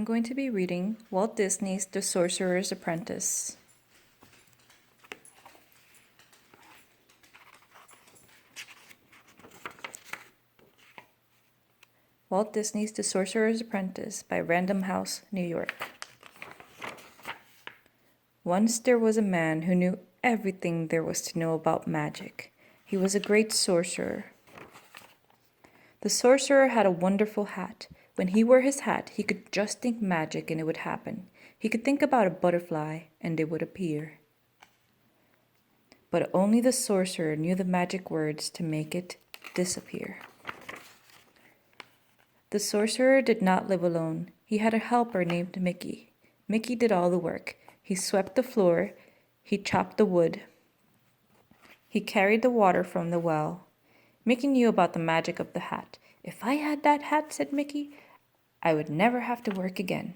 I'm going to be reading Walt Disney's The Sorcerer's Apprentice. Walt Disney's The Sorcerer's Apprentice by Random House, New York. Once there was a man who knew everything there was to know about magic. He was a great sorcerer. The sorcerer had a wonderful hat. When he wore his hat, he could just think magic and it would happen. He could think about a butterfly and it would appear. But only the sorcerer knew the magic words to make it disappear. The sorcerer did not live alone. He had a helper named Mickey. Mickey did all the work. He swept the floor. He chopped the wood. He carried the water from the well. Mickey knew about the magic of the hat. "If I had that hat," said Mickey, "I would never have to work again."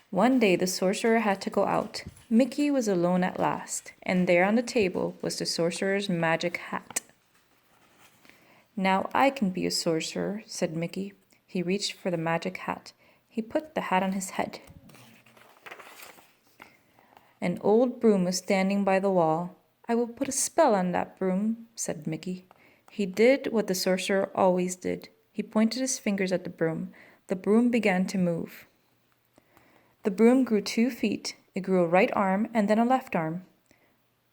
One day the sorcerer had to go out. Mickey was alone at last, and there on the table was the sorcerer's magic hat. "Now I can be a sorcerer," said Mickey. He reached for the magic hat. He put the hat on his head. An old broom was standing by the wall. "I will put a spell on that broom," said Mickey. He did what the sorcerer always did. He pointed his fingers at the broom. The broom began to move. The broom grew 2 feet. It grew a right arm and then a left arm.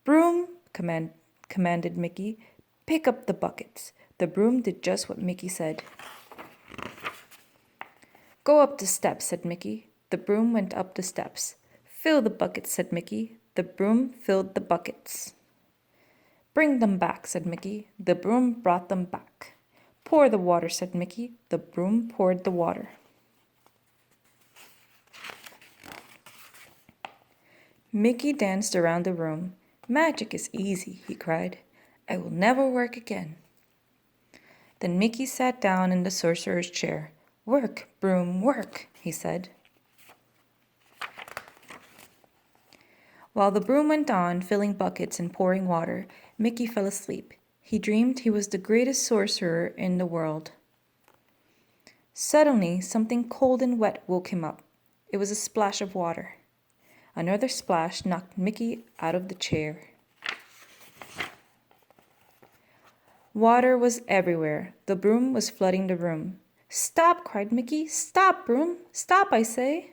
"Broom," commanded Mickey, "pick up the buckets." The broom did just what Mickey said. "Go up the steps," said Mickey. The broom went up the steps. "Fill the buckets," said Mickey. The broom filled the buckets. "Bring them back," said Mickey. The broom brought them back. "Pour the water," said Mickey. The broom poured the water. Mickey danced around the room. "Magic is easy," he cried. "I will never work again." Then Mickey sat down in the sorcerer's chair. "Work, broom, work," he said. While the broom went on, filling buckets and pouring water, Mickey fell asleep. He dreamed he was the greatest sorcerer in the world. Suddenly, something cold and wet woke him up. It was a splash of water. Another splash knocked Mickey out of the chair. Water was everywhere. The broom was flooding the room. "Stop!" cried Mickey. "Stop, broom! Stop, I say!"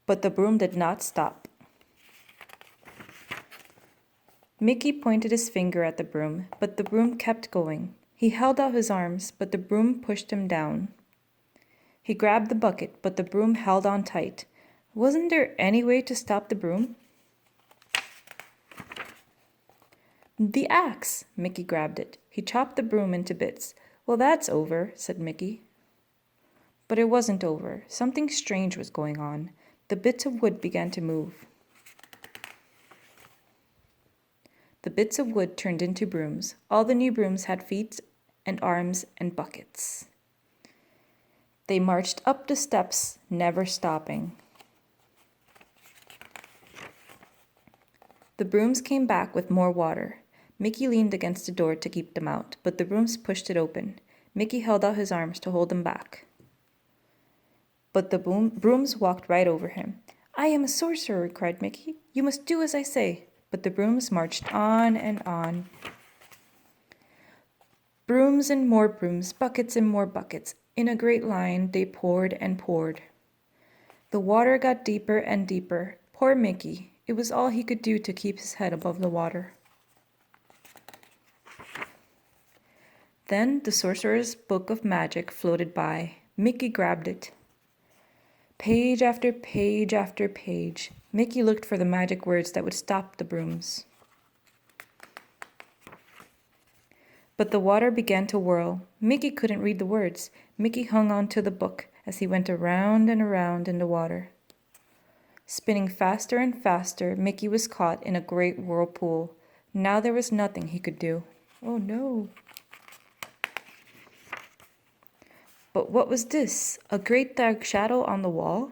But the broom did not stop. Mickey pointed his finger at the broom, but the broom kept going. He held out his arms, but the broom pushed him down. He grabbed the bucket, but the broom held on tight. Wasn't there any way to stop the broom? "The axe!" Mickey grabbed it. He chopped the broom into bits. "Well, that's over," said Mickey. But it wasn't over. Something strange was going on. The bits of wood began to move. The bits of wood turned into brooms. All the new brooms had feet and arms and buckets. They marched up the steps, never stopping. The brooms came back with more water. Mickey leaned against the door to keep them out, but the brooms pushed it open. Mickey held out his arms to hold them back. But the brooms walked right over him. "I am a sorcerer," cried Mickey. "You must do as I say." But the brooms marched on and on. Brooms and more brooms, buckets and more buckets. In a great line, they poured and poured. The water got deeper and deeper. Poor Mickey. It was all he could do to keep his head above the water. Then the sorcerer's book of magic floated by. Mickey grabbed it. Page after page after page. Mickey looked for the magic words that would stop the brooms. But the water began to whirl. Mickey couldn't read the words. Mickey hung on to the book as he went around and around in the water. Spinning faster and faster, Mickey was caught in a great whirlpool. Now there was nothing he could do. Oh no! But what was this? A great dark shadow on the wall?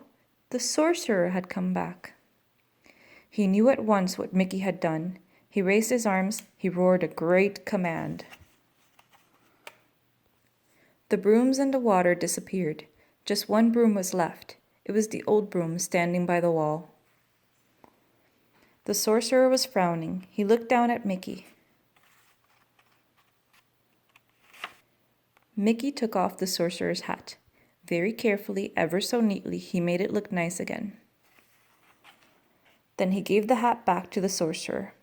The sorcerer had come back. He knew at once what Mickey had done. He raised his arms. He roared a great command. The brooms and the water disappeared. Just one broom was left. It was the old broom standing by the wall. The sorcerer was frowning. He looked down at Mickey. Mickey took off the sorcerer's hat. Very carefully, ever so neatly, he made it look nice again. Then he gave the hat back to the sorcerer.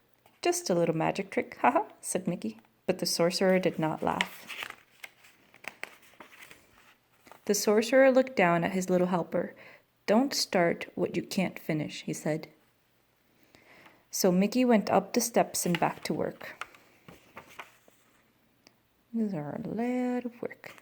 Just a little magic trick, haha, said Mickey. But the sorcerer did not laugh. The sorcerer looked down at his little helper. Don't start what you can't finish, he said. So Mickey went up the steps and back to work. These are a lot of work.